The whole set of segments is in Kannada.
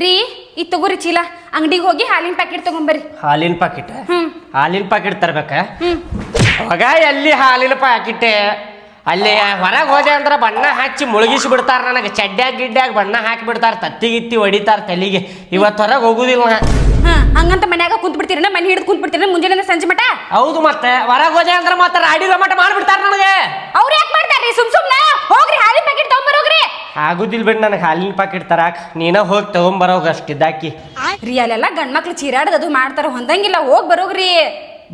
ರೀ ಇದು ತಗೋರಿ ಚೀಲ ಅಂಗಡಿಗೆ ಹೋಗಿ ಹಾಲಿನ ಪ್ಯಾಕೆಟ್ ತಗೊಂಬರ್ರಿ. ಹಾಲಿನ ಪಾಕೆಟ್ ತರ್ಬೇಕ. ಅವಾಗ ಎಲ್ಲಿ ಹಾಲಿನ ಪ್ಯಾಕೆಟ್ ಅಲ್ಲಿ ಹೊರಗೆ ಹೋದೆ ಅಂದ್ರೆ ಬಣ್ಣ ಹಚ್ಚಿ ಮುಳುಗಿಸಿ ಬಿಡ್ತಾರ. ನನಗೆ ಚಡ್ಡ್ಯಾಗ ಗಿಡ್ಡ್ಯಾಗ ಬಣ್ಣ ಹಾಕಿ ಬಿಡ್ತಾರ, ತತ್ತಿಗಿತ್ತಿ ಹೊಡಿತಾರ ತಲೆಗೆ. ಇವತ್ತು ಹೊರಗೆ ಹೋಗುದಿಲ್ಲ. ಹಂಗಂತ ಮನ್ಯಾಗ ಕುಂತ್ ಬಿಡ್ತೀರ, ಮನೆ ಹಿಡಿದು ಕುಂತ್ ಬಿಡ್ತೀರ ಮುಂಜಾನೆ ಸಂಜೆ ಮಟ. ಹೌದು, ಮತ್ತೆ ಹೊರಗೆ ಹೋದೆ ಅಂದ್ರೆ ಮತ್ತೆ ರಾಡಿ ಮಟ ಮಾಡ್ಬಿಡ್ತಾರ ನನಗೆ. ಅವ್ರು ಯಾಕೆ ಮಾಡ್ತಾರ್ರಿ? ಸುಮ್ನೆ ಹೋಗ್ರಿ ಹಾಲಿನ ಪ್ಯಾಕೆಟ್ ತಗೊಂಬರೋಗ್ರಿ. ಆಗುದಿಲ್ಲ ಬಿಡ್ ನನಗೆ ಹಾಲಿನ ಪ್ಯಾಕೆಟ್ ತರಾಕ್. ನೀನ ಹೋಗಿ ತಗೊಂಬರೋಗ ಅಷ್ಟಿದ್ದಾಕಿ. ರೀ ಅಲ್ಲೆಲ್ಲ ಗಂಡ್ಮಕ್ಳು ಚೀರಾಡೋದು ಮಾಡ್ತಾರ, ಹೊಂದಂಗಿಲ್ಲ. ಹೋಗಿ ಬರೋಗ್ರಿ.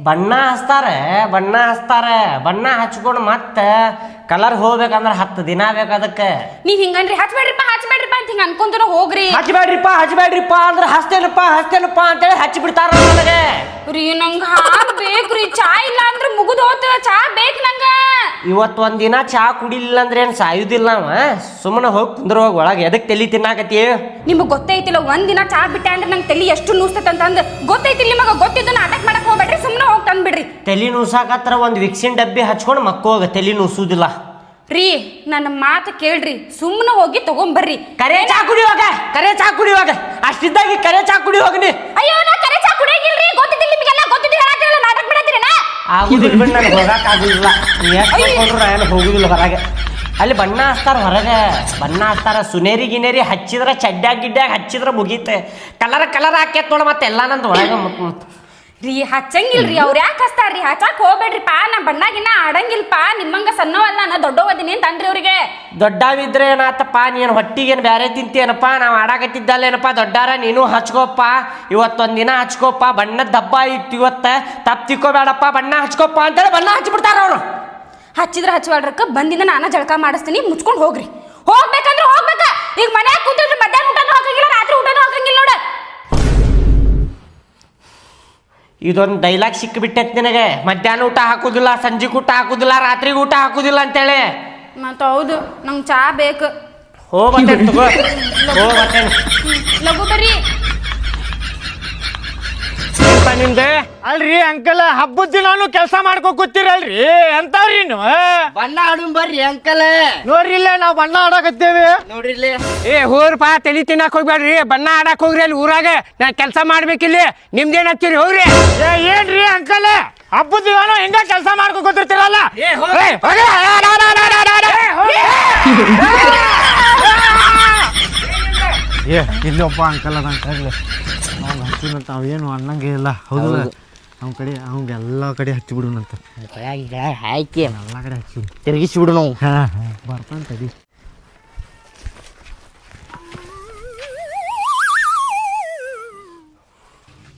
ಬಣ್ಣ ಹಚ್ತಾರೆ. ಬಣ್ಣ ಹಚ್ಕೊಂಡು ಮತ್ತೆ ಕಲರ್ ಹೋಗ್ಬೇಕಂದ್ರೆ 10 ದಿನ ಬೇಕು ಅದಕ್ಕೆ. ನೀವ್ ಹಿಂಗನ್ರಿ ಹಚ್ಬೇಡ್ರಿಪ್ಪ ಅಂತ ಹಿಂಗ ಅನ್ಕೊಂತಾರ. ಹೋಗ್ರಿ. ಹಚ್ಬೇಡ್ರಿಪ್ಪ ಅಂದ್ರೆ ಹಚ್ತೇನಪ್ಪ ಅಂತೇಳಿ ಹಚ್ಚಿ ಬಿಡ್ತಾರ ನನಗೆ. ರೀ ನಂಗೆ ಹಾಲು ಬೇಕ್ರಿ, ಚಾ ಇಲ್ಲ ಅಂದ್ರೆ ಮುಗಿದು ಹೋತ. ಚಾ ಬೇಕು ನಂಗ. ಇವತ್ತು ಒಂದಿನ ಚಾ ಕುಡಿಲಿಲ್ಲ ಅಂದ್ರೆ ಏನು ಸಾಯುದಿಲ್ಲ ನಾವ. ಸುಮ್ಮನೆ ಹೋಗಿ ಕುಂದ್ರ ಹೋಗಿ ಒಳಗೆ. ಎದಕ್ಕೆ ತಲೆ ತಿನ್ನಾಕತಿ? ನಿಮಗೆ ಗೊತ್ತೈತಿಲ್ಲ, ಒಂದಿನ ಚಾ ಬಿಟ್ಟೆ ಅಂದ್ರೆ ನಂಗೆ ತಲೆ ಎಷ್ಟು ನೂಸ್ತಂತಂದು ಗೊತ್ತೈತಿಲ್ಲ ನಿಮಗೆ. ಗೊತ್ತಿದ್ದು ನಾಟಕ ಮಾಡಕ್ ಹೋಗ್ಬೇಡ್ರಿ, ಸುಮ್ಮನೆ ಹೋಗಿ ತಂದ್ಬಿಡ್ರಿ. ತಲೆ ನೂಸಾಕತ್ರ ಒಂದು ವಿಕ್ಸಿನ್ ಡಬ್ಬಿ ಹಚ್ಕೊಂಡು ಮಕ್ಕೋಗ. ತಲೆ ನೂಸುದಿಲ್ಲ ರೀ. ನನ್ನ ಮಾತು ಕೇಳ್ರಿ, ಸುಮ್ಮನೆ ಹೋಗಿ ತಗೊಂಬರ್ರಿ. ಕರೆ ಚಾ ಕುಡಿಯುವಾಗ ಅಷ್ಟಿದ್ದಾಗಿ ಕರೆ ಚಾ ಕುಡಿ ಹೋಗ್ನಿ. ಅಯ್ಯೋ, ನಾ ಕರೆ ಚಾ ಕುಡಿಯಂಗಿಲ್ರಿ. ಗೊತ್ತಿದ್ದಿಲ್ಲ ನಿಮಗೆಲ್ಲ, ಗೊತ್ತಿದ್ದಿಲ್ಲ ನಾಟಕ ಮಾಡತ್ತೀರೇನ? ಆಗುದಿಲ್ಲ ಬಿಡ್, ನನಗೆ ಹೋಗಕ್ ಆಗುದಿಲ್ಲ. ನಾನು ಹೋಗುದಿಲ್ಲ ಹೊರಗೆ. ಅಲ್ಲಿ ಬಣ್ಣ ಹಚ್ತಾರ. ಸುನೇರಿ ಗಿನೇರಿ ಹಚ್ಚಿದ್ರೆ ಚಡ್ಡ್ಯಾಗ ಗಿಡ್ಡ್ಯಾಗ ಹಚ್ಚಿದ್ರೆ ಮುಗೀತೆ. ಕಲರ್ ಹಾಕ್ಯತ್ ನೋಡ ಮತ್ತೆ ಎಲ್ಲ ನಂದು ಒಳಗೆ. ರೀ ಹಚ್ಚಂಗಿಲ್ರಿ. ಅವ್ರು ಯಾಕೆ ಹಚ್ತಾರ್ರಿ? ಹಚ್ಚಾಕ್ ಹೋಗ್ಬೇಡ್ರಿಪ್ಪ. ನಾ ಬಣ್ಣಾಗಿನ್ನ ಆಡಂಗಿಲ್ಪ. ನಿಮ್ಮಂಗ ಸಣ್ಣವಲ್ಲ, ನಾ ದೊಡ್ಡವದೀನಿ ಅಂತ ಅನ್ರಿ ಅವ್ರಿಗೆ. ದೊಡ್ಡವಿದ್ರೆ ಏನಾತಪ್ಪ, ನೀನು ಹೊಟ್ಟಿಗೇನು ಬೇರೆ ತಿಂತೀನಪ್ಪ? ನಾವು ಆಡಾಕತ್ತಿದ್ದಲ್ಲೇನಪ್ಪ ದೊಡ್ಡಾರ. ನೀನು ಹಚ್ಕೋಪ್ಪ, ಇವತ್ತೊಂದಿನ ಹಚ್ಕೋಪ್ಪ. ಬಣ್ಣದ ದಬ್ಬ ಇತ್ತು ಇವತ್ತು, ತಪ್ಪು ತಿಕ್ಕೋಬೇಡಪ್ಪ. ಬಣ್ಣ ಹಚ್ಕೋಪ್ಪ ಅಂತೇಳಿ ಬಣ್ಣ ಹಚ್ಚಿಬಿಡ್ತಾರ ಅವರು. ಹಚ್ಚಿದ್ರೆ ಹಚ್ಚವಾಡ್ರಕ್ಕ ಬಂದಿಂದ ನಾನ ಜಳಕ ಮಾಡಿಸ್ತೀನಿ. ಮುಚ್ಕೊಂಡು ಹೋಗ್ರಿ. ಹೋಗ್ಬೇಕಂದ್ರೆ ಹೋಗ್ಬೇಕ. ಈಗ ಮನ್ಯಾಗ ಕೂತಿದ್ರೆ ಮಧ್ಯಾಹ್ನ ಊಟನೂ ಹಾಕಂಗಿಲ್ಲ, ರಾತ್ರಿ ಊಟನೂ ಹಾಕಂಗಿಲ್ಲ ನೋಡ. ಇದೊಂದು ಡೈಲಾಗ್ ಸಿಕ್ಕಿಬಿಟ್ಟೈತಿ ನಿನಗೆ. ಮಧ್ಯಾಹ್ನ ಊಟ ಹಾಕುದಿಲ್ಲ, ಸಂಜೆಗೆ ಊಟ ಹಾಕುದಿಲ್ಲ, ರಾತ್ರಿಗೆ ಊಟ ಹಾಕುದಿಲ್ಲ ಅಂತೇಳಿ. ಮತ್ತೆ ಹೌದು, ನಂಗೆ ಚಾ ಬೇಕು. ಹೋಗ್ಬರ್ತೇನೆ ಲಘು ಬರ್ರಿ. ನಿಮ್ದೆ ಅಲ್ರಿ ಅಂಕಲ್, ಹಬ್ಬದ ದಿನಾನು ಕೆಲಸ ಮಾಡ್ಕೊಂಡ್ ಕೂತಿರಲ್ರಿ, ಎಂತಾವ್ರಿ ನೀವು? ಬಣ್ಣ ಆಡೋಣ ಬರ್ರಿ ಅಂಕಲ್. ನೋಡ್ರಿ ಇಲ್ಲೇ ನಾವು ಬಣ್ಣ ಆಡಕತ್ತೇವಿ. ನೋಡ್ರಿ ಹೋಗ್ರಪ್ಪ, ತಲೆ ತಿನ್ನಕ್ ಹೋಗ್ಬೇಡ್ರಿ. ಬಣ್ಣ ಆಡಕ್ ಹೋಗ್ರಿ. ಅಲ್ಲಿ ಊರಾಗ ನಾ ಕೆಲಸ ಮಾಡ್ಬೇಕಿಲ್ಲಿ. ನಿಮ್ದೇನ್ ಹಚ್ಚಿರಿ? ಹೋಗ್ರಿ. ಏನ್ರಿ ಅಂಕಲ್, ಹಬ್ಬದ ದಿನಾನು ಹಿಂಗ ಕೆಲಸ ಮಾಡ್ಕೊಂಡ್ ಕೂತಿರ್ತೀರಲ್ಲ. ಇಲ್ಲೊಬ್ಬ ಅಂಕಲ್ ಅದ ಅಂಕಲ್. ನಾವು ಹಚ್ಚಿನಂತ ಅವೇನು ಅನ್ನಂಗೆ ಇಲ್ಲ. ಹೌದು, ನಮ್ಮ ಕಡೆ ಅವಂಗೆಲ್ಲ ಕಡೆ ಹಚ್ಚಿ ಬಿಡುನಂತ. ಹಾಕಿ ಎಲ್ಲ ಕಡೆ ಹಚ್ಚಿ ತಿರುಗಿಸಿ ಬಿಡು ನಾವು. ಬರ್ತಾನ ತಡಿ.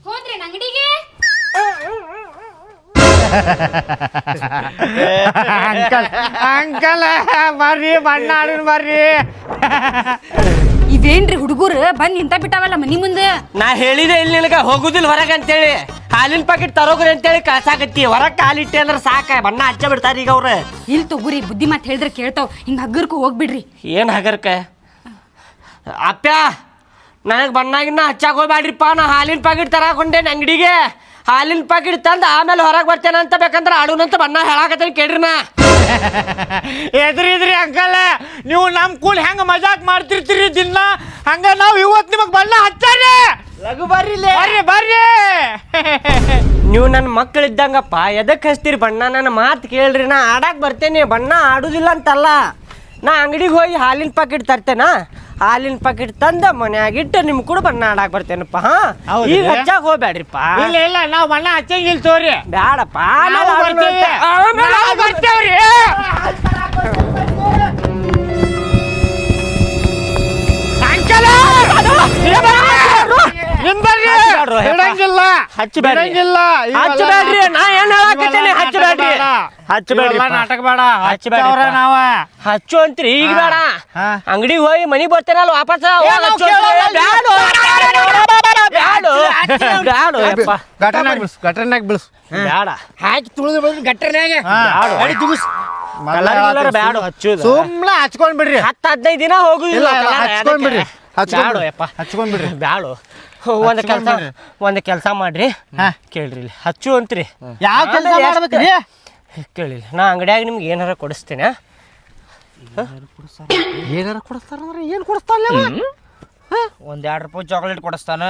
ಹೋದ್ರಿ ಅಂಗಡಿಗೆ? ಅಂಕಲ್ ಬರ್ರಿ, ಬಣ್ಣ ಆಡೋಣ ಬರ್ರಿ. ಇವೇನ್ರಿ ಹುಡುಗರು ಬಂದ್ ನಿಂತ ಬಿಟ್ಟಾವಲ್ಲ ಮನಿ ಮುಂದೆ. ನಾ ಹೇಳಿದೆ ಇಲ್ಲಿ ನಿನಗ ಹೋಗುದಿಲ್ಲ ಹೊರಗೆ ಅಂತೇಳಿ. ಹಾಲಿನ ಪ್ಯಾಕೆಟ್ ತರೋಗ್ರಿ ಅಂತೇಳಿ ಕಳ್ಸಾಕತ್ತಿ. ಹೊರಗೆ ಕಾಲಿಟ್ಟೆ ಅಂದ್ರೆ ಸಾಕ, ಬಣ್ಣ ಹಚ್ಚ ಬಿಡ್ತಾರ ಈಗ ಅವ್ರು. ಇಲ್ಲಿ ತಗೋರಿ, ಬುದ್ಧಿ ಮಾತು ಹೇಳಿದ್ರೆ ಕೇಳ್ತಾವ್. ಹಿಂಗ ಹಗ್ಗರ್ಕು ಹೋಗ್ಬಿಡ್ರಿ. ಏನು ಹಗರ್ಕ ಅಪ್ಪ? ನನಗೆ ಬಣ್ಣಾಗಿನ್ನ ಹಚ್ಚಾಕ ಹೋಗ್ಬ್ಯಾಡ್ರಿಪ್ಪ. ನಾ ಹಾಲಿನ ಪ್ಯಾಕೆಟ್ ತರಾಕೊಂಡೇನೆ ಅಂಗಡಿಗೆ. ಹಾಲಿನ ಪ್ಯಾಕೆಟ್ ತಂದು ಆಮೇಲೆ ಹೊರಗೆ ಬರ್ತೇನೆ ಅಂತ ಬೇಕಂದ್ರೆ ಆಡೋಣಂತ ಬಣ್ಣ ಹೇಳಾಕತ್ತೇನೆ ಕೇಳ್ರಿ. ನಾ ಎದ್ರಿದ್ರಿ ಅಂಕಲ್, ನೀವು ನಮ್ ಕೂಲ್ ಹೆಂಗ ಮಜಾಕ್ ಮಾಡ್ತಿರ್ತೀರಿ ದಿನ, ಹಂಗ ನಾವು ಇವತ್ತು ನಿಮಗ್ ಬಣ್ಣ ಹಚ್ಚಾರಿ. ಲಘು ಬರ್ರಿ ಬರ್ರಿ. ನೀವು ನನ್ನ ಮಕ್ಕಳು ಇದ್ದಂಗಪ್ಪ. ಎದಕ್ಕೆ ಹಚ್ತೀರಿ ಬಣ್ಣ? ನನ್ನ ಮಾತು ಕೇಳ್ರಿ. ನಾ ಆಡಾಕ್ ಬರ್ತೇನೆ, ಬಣ್ಣ ಆಡುದಿಲ್ಲ ಅಂತಲ್ಲ. ನಾ ಅಂಗಡಿಗೆ ಹೋಗಿ ಹಾಲಿನ ಪ್ಯಾಕೆಟ್ ತರ್ತೇನಾ. ಹಾಲಿನ ಪ್ಯಾಕೆಟ್ ತಂದ ಮನ್ಯಾಗಿಟ್ಟು ನಿಮ್ ಕೂಡ ಬಣ್ಣ ಆಡಾಕ್ ಬರ್ತೇನಪ್ಪ. ಈಗ ಹಚ್ಚಾಕ ಹೋಗ್ಬ್ಯಾಡ್ರಿಪ್ಪ. ಇಲ್ಲ ನಾವು ಬಣ್ಣ ಹಚ್ಚಂಗಿಲ್ಲ ತೋರಿ. ಬ್ಯಾಡಪ್ಪ, ಬರ್ತೇವ್ರಿ. ಹಚ್ಚಬೇಡ್ರಿ. ನಾ ಏನ್ ಹೇಳಾಕತ್ತೇನೆ, ಹಚ್ಚಬೇಡ್ರಿ. ನಾಟಕ ಬೇಡ, ಹಚ್ಚಬೇಡ. ನಾವ ಹಚ್ಚು ಅಂತ್ರಿ ಈಗ ಬೇಡ. ಅಂಗಡಿಗೆ ಹೋಗಿ ಮನಿಗ್ ಬರ್ತೇನಲ್ಲ ವಾಪಸ್. ಗಟರ್ನಾಗ ಬಿಳ್ಸು. ಬೇಡ, ಹಾಕಿ ತುಳಿದು ಬಂದು ಗಟ್ಟರ್ನಾಗ ಬ್ಯಾಡ ಹಚ್ಚುದು. ಸುಮ್ನೆ ಹಚ್ಕೊಂಡ್ ಬಿಡ್ರಿ. 10-15 ದಿನ ಹೋಗುದಿಲ್ಲ. ಹಚ್ಕೊಂಡ್ ಬಿಡ್ರಿ. ಬ್ಯಾಡು. ಒಂದ್ ಕೆಲಸ ಮಾಡ್ರಿ, ಕೇಳ್ರಿ. ಇಲ್ಲಿ ಹಚ್ಚು ಅಂತ್ರಿ. ಯಾವ ಕೆಲಸ ಮಾಡ್ಬೇಕ್ರಿ? ಕೇಳಿ, ನಾ ಅಂಗಡಿಯಾಗ ನಿಮ್ಗೆ ಏನಾರ ಕೊಡಿಸ್ತೇನೆ. ಏನಾರ ಕೊಡಿಸ್ತಾರಂದ್ರೆ ಏನು ಕೊಡಿಸ್ತಾರ? ಒಂದ್ 2 ರೂಪಾಯಿ ಚಾಕ್ಲೇಟ್ ಕೊಡಿಸ್ತಾನ.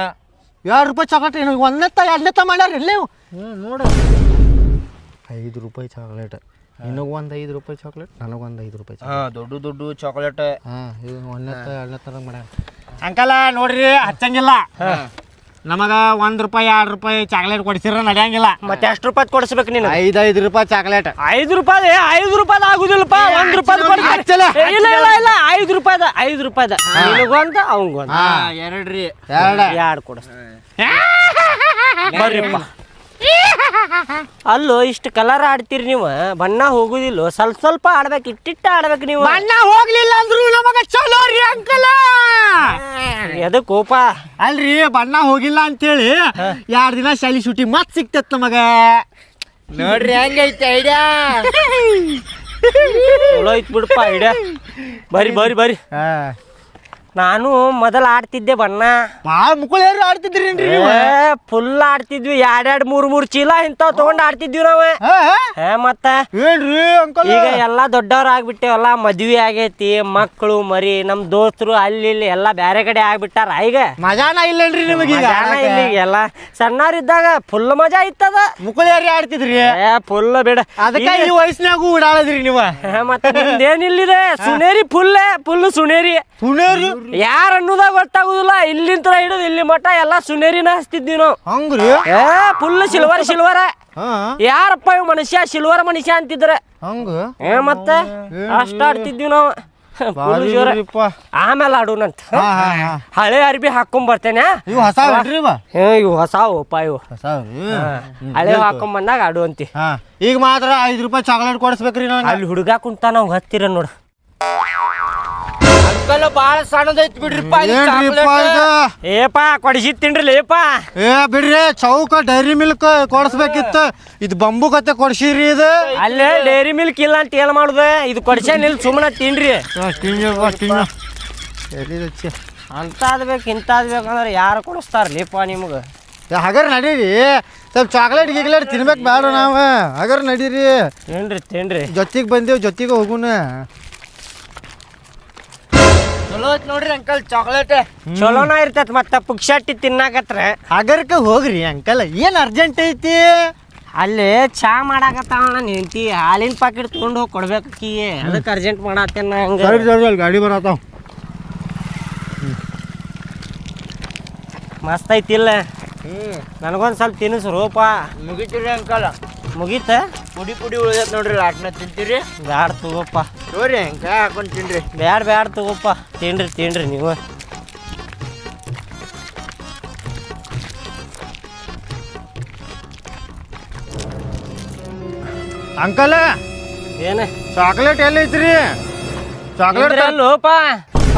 2 ರೂಪಾಯಿ ಚಾಕ್ಲೇಟ್ ಏನು ಎರಡನೇತ್ತ ಮಾಡ್ಯಾರ ಎಲ್ಲೇ ನೋಡು 5 ರೂಪಾಯಿ ಚಾಕ್ಲೇಟ್, ನಿನಗೊಂದು 5 ರೂಪಾಯಿ ಚಾಕ್ಲೇಟ್, ನನಗೊಂದು 5 ರೂಪಾಯಿ ದೊಡ್ಡ ದೊಡ್ಡ ಚಾಕ್ಲೇಟ್. ಇದು ಒಂದನೇತ್ತ ಎರಡನೇತ್ತ ಮಾಡ್ಯಾರ. ಅಂಕಲ ನೋಡ್ರಿ ಹಚ್ಚಂಗಿಲ್ಲ, ನಮಗ 1 ರೂಪಾಯಿ 2 ರೂಪಾಯಿ ಚಾಕ್ಲೇಟ್ ಕೊಡಿಸಿರ ನಡೆಯಂಗಿಲ್ಲ. ಮತ್ತೆ ಎಷ್ಟು ರೂಪಾಯಿ ಕೊಡಿಸ್ಬೇಕು ನೀನು? 5 ರೂಪಾಯಿ ಚಾಕ್ಲೇಟ್. 5 ರೂಪಾಯಿ 5 ರೂಪಾಯಿ ಆಗುದಿಲ್ಲಪ್ಪ, 1 ರೂಪಾಯಿ ಹಚ್ಚಲ್ಲ. ಇಲ್ಲ ಇಲ್ಲ ಇಲ್ಲ 5 ರೂಪಾಯಿದ 5 ರೂಪಾಯಿದ ನಿನಗೊಂದು ಅವಂಗೊಂದು 2 ರೀ. 2 ಕೊಡಿಸ್ ಬರ್ರಿಪ್ಪ. ಅಲ್ಲೋ ಇಷ್ಟು ಕಲರ್ ಆಡ್ತೀರಿ ನೀವು, ಬಣ್ಣ ಹೋಗುದಿಲ್ಲ, ಸ್ವಲ್ಪ ಸ್ವಲ್ಪ ಆಡ್ಬೇಕು, ಇಟ್ಟಿಟ್ಟ ಆಡ್ಬೇಕು ನೀವು. ಬಣ್ಣ ಹೋಗ್ಲಿಲ್ಲ ಅಂದ್ರು ನಮಗ ಚಲೋ ರೀ ಅಂಕಲ. ಎದಕ್ ಕೋಪ? ಅಲ್ರಿ ಬಣ್ಣ ಹೋಗಿಲ್ಲ ಅಂತೇಳಿ 2 ದಿನ ಶಾಲಿ ಶೂಟಿ ಮತ್ ಸಿಕ್ತತ್ ನಮಗ. ನೋಡ್ರಿ ಹೆಂಗೈತೆ ಐಡಿಯಾ. ಚಲೋ ಐತ್ ಬಿಡಪ್ಪ ಐಡಿಯಾ. ಬರ್ರಿ ಬರ್ರಿ ಬರ್ರಿ. ನಾನು ಮೊದಲ ಆಡ್ತಿದ್ದೆ ಬಣ್ಣ, ಭಾಳ ಮುಕ್ಕಳೇರು ಆಡ್ತಿದ್ರಿ ಫುಲ್ ಆಡ್ತಿದ್ವಿ. 2-3 ಚೀಲ ಇಂಥವ್ ತಗೊಂಡ್ ಆಡ್ತಿದ್ವಿ ನಾವ. ಮತ್ತ ಏನ್ರಿ ಅಂಕಲ್? ಈಗ ಎಲ್ಲಾ ದೊಡ್ಡವ್ರ ಆಗ್ಬಿಟ್ಟೇವಲ್ಲ, ಮದ್ವಿ ಆಗೈತಿ, ಮಕ್ಕಳು ಮರಿ, ನಮ್ ದೋಸ್ತರು ಅಲ್ಲಿ ಇಲ್ಲಿ ಎಲ್ಲಾ ಬ್ಯಾರೆ ಕಡೆ ಆಗ್ಬಿಟ್ಟಾರ. ಈಗ ಮಜಾನ ಇಲ್ಲನ್ರಿ ನಿಮಗೀಗ? ಇಲ್ಲಿ ಎಲ್ಲ ಸಣ್ಣವ್ರಿದ್ದಾಗ ಫುಲ್ ಮಜಾ ಇತ್ತದ. ಮುಕ್ಕಳೇರಿ ಆಡ್ತಿದ್ರಿ ಫುಲ್ ಬೇಡ, ಅದಕ್ಕೆ ಈ ವಯಸ್ಸಿನಾಗೂ ಓಡಾಡದ್ರಿ ನೀವು. ಮತ್ತೆ ನಿಮ್ದೇನಿಲ್ಲಿದೆ ಸುನೇರಿ, ಫುಲ್ ಸುನೇರಿ. ಸುನೇರಿ ಯಾರ ಅನ್ನೋದಾಗ ಗೊತ್ತಾಗುದಿಲ್ಲ. ಇಲ್ಲಿಂದ ಹಿಡಿದು ಇಲ್ಲಿ ಮಠ ಎಲ್ಲಾ ಸುನೇರಿನ ಹಚ್ತಿದ್ವಿ ನಾವು. ಹಂಗ್ರಿ? Full silver. ಯಾರಪ್ಪ ಇವ್ ಮನುಷ್ಯ ಸಿಲ್ವರ್ ಮನುಷ್ಯ ಅಂತಿದ್ರ. ಹಂಗ ಮತ್ತ ಅಷ್ಟ ಆಡ್ತಿದ್ವಿ ನಾವು. ಫುಲ್ ಜೋರ. ಆಮೇಲೆ ಆಡೋಣಂತ. ಹಳೆ ಅರ್ಬಿ ಹಾಕೊಂಡ್ ಬರ್ತೇನೆ. ಇವು ಹೊಸ ಇವು ಹೊಸಾವಪ್ಪ, ಇವು ಹಳೆ ಹಾಕೊಂಡ್ ಬಂದಾಗ ಆಡುವಂತಿ. ಈಗ ಮಾತ್ರ 5 ರೂಪಾಯಿ ಚಾಕ್ಲೇಟ್ ಕೊಡಿಸ್ಬೇಕ್ರಿ ನಾನು. ಅಲ್ಲಿ ಹುಡುಗ ಕುಂತ ನಾವು ಹತ್ತಿರ ನೋಡ. ಅಂಕಲ್ ಬಾಳ ಸಣ್ಣದೈತ್ ಬಿಡ್ರಿಪ್ಪ ಇದು ಚಾಕ್ಲೇಟ್. ಏಪಾ ಕೊಡಿಸಿ ತಿನ್ರಿ ಏಪ. ಬಿಡ್ರಿ, ಚೌಕ ಡೈರಿ ಮಿಲ್ಕ್ ಕೊಡಿಸ್ಬೇಕಿತ್ತು, ಇದು ಬಂಬು ಕತ್ತೆ ಕೊಡ್ಸಿರಿ. ಇದು ಅಲ್ಲೇ ಡೈರಿ ಮಿಲ್ಕ್ ಇಲ್ಲ ಅಂತ ಏನ್ ಮಾಡುದ, ಇದು ಕೊಡ್ಸೇನ್ ಇಲ್ಲಿ ಸುಮ್ಮನೆ ತಿನ್ರಿ. ಅಂತ ಅದ್ಬೇಕು ಇಂತ ಅದ್ಬೇಕಂದ್ರೆ ಯಾರು ಕೊಡಿಸ್ತಾರಲಿಪ್ಪ ನಿಮ್ಗ? ಹಗರ್ ನಡೀರಿ, ಸ್ವಲ್ಪ ಚಾಕ್ಲೇಟ್ ಗಿಕ್ಲೇಟ್ ತಿನ್ಬೇಕು ಬೇಡ ನಾವು. ಹಗರ್ ನಡೀರಿ, ತಿನ್ರಿ. ಜೊತೆಗೆ ಬಂದೇವು, ಜೊತೆಗೆ ಹೋಗುನ. ಚಲೋ ಐತ್ ನೋಡ್ರಿ ಅಂಕಲ್ ಚಾಕ್ಲೇಟ್. ಚಲೋನ ಇರ್ತೈತ್ ಮತ್ತ ಪುಕ್ಷಟ್ಟಿ ತಿನ್ನಾಕತ್ರ. ಹಗರ್ಕ ಹೋಗ್ರಿ ಅಂಕಲ್, ಏನ್ ಅರ್ಜೆಂಟ್ ಐತಿ? ಅಲ್ಲಿ ಚಾ ಮಾಡಾಕತ್ತಾವ ನಿಂತಿ, ಹಾಲಿನ ಪಾಕೆಟ್ ತಗೊಂಡು ಹೋಗಿ ಕೊಡ್ಬೇಕಿ, ಅದಕ್ಕೆ ಅರ್ಜೆಂಟ್ ಮಾಡತ್ತೇನ. ಹಂಗ ಗಾಡಿ ಬರತ್ತಾವ. ಮಸ್ತ್ ಐತಿಲ್ಲ? ನನಗೊಂದು ಸ್ವಲ್ಪ ತಿನ್ನಿಸ್ ರೂಪ. ಮುಗಿತೀರಿ ಅಂಕಲ್? ಮುಗೀತ? ಪುಡಿ ಉಳಿದೈತ್ ನೋಡ್ರಿ, ಲಾಟ್ನ ತಿಂತೀರಿ? ಬ್ಯಾಡ ತಗೋಪ್ಪ. ನೋಡ್ರಿ ಹೆಂಗ ಹಾಕೊಂಡ್ ತಿನ್ರಿ. ಬ್ಯಾಡ ತಗೋಪ್ಪ, ತಿನ್ರಿ ನೀವು. ಅಂಕಲ್ ಏನ ಚಾಕ್ಲೇಟ್ ಎಲ್ಲೈತ್ರಿ? ಚಾಕ್ಲೇಟ್ ಲೋಪ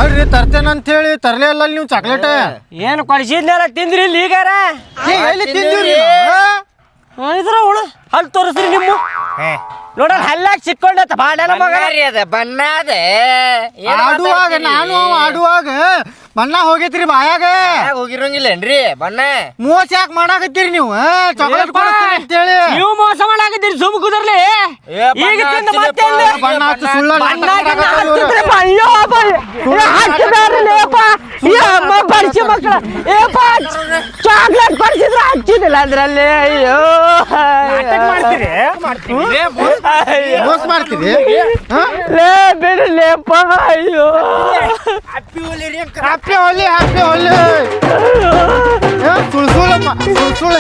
ಅಲ್ರಿ ತರ್ತೇನಂತ ಹೇಳಿ ತರ್ಲೇ ಅಲ್ಲ ನೀವು ಚಾಕ್ಲೇಟ್. ಏನು ಕೊಡಿಸಿದ್ನೆಲ್ಲ ತಿಂದ್ರಿ ಇಲ್ಲಿ ಈಗಾರ? ಎಲ್ಲಿ ತಿಂದಿರಿ? ಇದ್ರ ಹುಳು ಅಲ್ಲಿ ತೋರಿಸ್ರಿ ನಿಮ್ಮ ನೋಡ ಹಲ್ಲಾಕ್ ಸಿಕ್ಕೊಂಡತ್ತ ಬಾಡನ ಮಗ. ಅದ ಬಣ್ಣ ಅದ ಆಡುವಾಗ ನಾನು ಆಡುವಾಗ ಬಣ್ಣ ಹೋಗೈತ್ರಿ ಬಾಯಾಗ. ಹೋಗಿರಂಗಿಲ್ಲೇನ್ರಿ ಬಣ್ಣ? ಮೋಸ ಯಾಕೆ ಮಾಡಾಕತ್ತೀರಿ ನೀವು? ಚಾಕ್ಲೇಟ್ ಕೊಡ್ತೀನಿ ಅಂತೇಳಿ ನೀವು ಮೋಸ ಮಾಡಾಕತ್ತೀರಿ. ಸುಮ್ ಕುದರ್ಲಿ ಈಗ ತಿಂದ ಮತ್ತೆ ಬಣ್ಣ ಹಚ್ಚಿ ಸುಳ್ಳ ಚಾಕ್ಲೇಟ್ ಕೊಡಿಸಿದ್ರೆ ಹಚ್ಚಿದಿಲ್ಲ ಅದ್ರಲ್ಲಿ. ಅಯ್ಯೋ ಮೋಸ ಮಾಡ್ತೀರಿ? ಲೇ ಬಿಡಲೇಪ್ಪ. ಅಯ್ಯೋ ಹ್ಯಾಪಿ ಹೋಲಿ ಹ್ಯಾಪಿ ಹೋಲಿ ಸುಳ್ಳು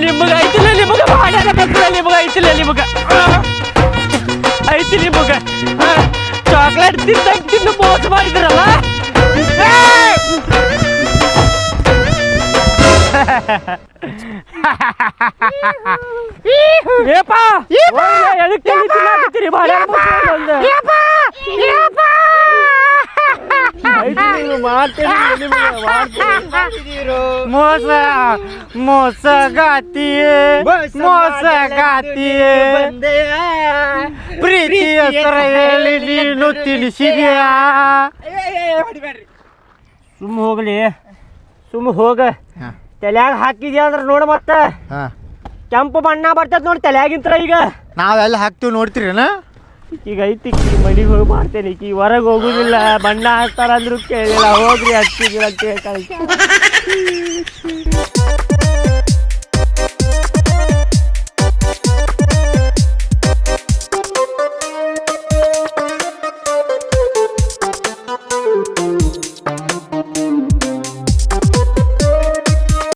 ನಿಮಗ ಐತಿಲ್ಲ, ನಿಮಗ ಮಾಡ್ಯಾರ ಮಕ್ಕಳ, ನಿಮಗ ಐತಿಲ್ಲ, ನಿಮಗ ಐತಿ, ನಿಮಗ ಚಾಕ್ಲೇಟ್ ತಿಂದು ಮೋಸ ಮಾಡಿದ್ರಲ್ಲ. ಮೋಸ ಮೋಸಗಾತಿಯೇ ಮೋಸಗಾತಿಯೇ ಪ್ರೀತಿ ಹೆಸರ ಹೇಳಿ ನೀನು ತಿಳಿಸಿದ್ಯಾ? ಸುಮ್ಮ ಹೋಗ್ಲಿ, ಸುಮ್ಮ ಹೋಗ. ತಲ್ಯಾಗ ಹಾಕಿದ್ಯಾ ಅಂದ್ರೆ ನೋಡ, ಮತ್ತ ಕೆಂಪು ಬಣ್ಣ ಬರ್ತದ ನೋಡಿ ತಲ್ಯಾಗಿಂತ್ರ. ಈಗ ನಾವೆಲ್ಲ ಹಾಕ್ತಿವಿ ನೋಡ್ತೀರೇನ? ಈಗ ಐತಿ ಮನೆಗೆ ಹೋಗಿ ಮಾಡ್ತೇನೆ ಈಕಿ ಹೊರಗೆ ಹೋಗುದಿಲ್ಲ ಬಣ್ಣ ಹಾಕ್ತಾರ ಅಂದ್ರು ಕೇಳಿಲ್ಲ ಹೋಗ್ರಿ ಹಚ್ಚಿದಿಲ್ಲ ಅಂತ ಹೇಳಿ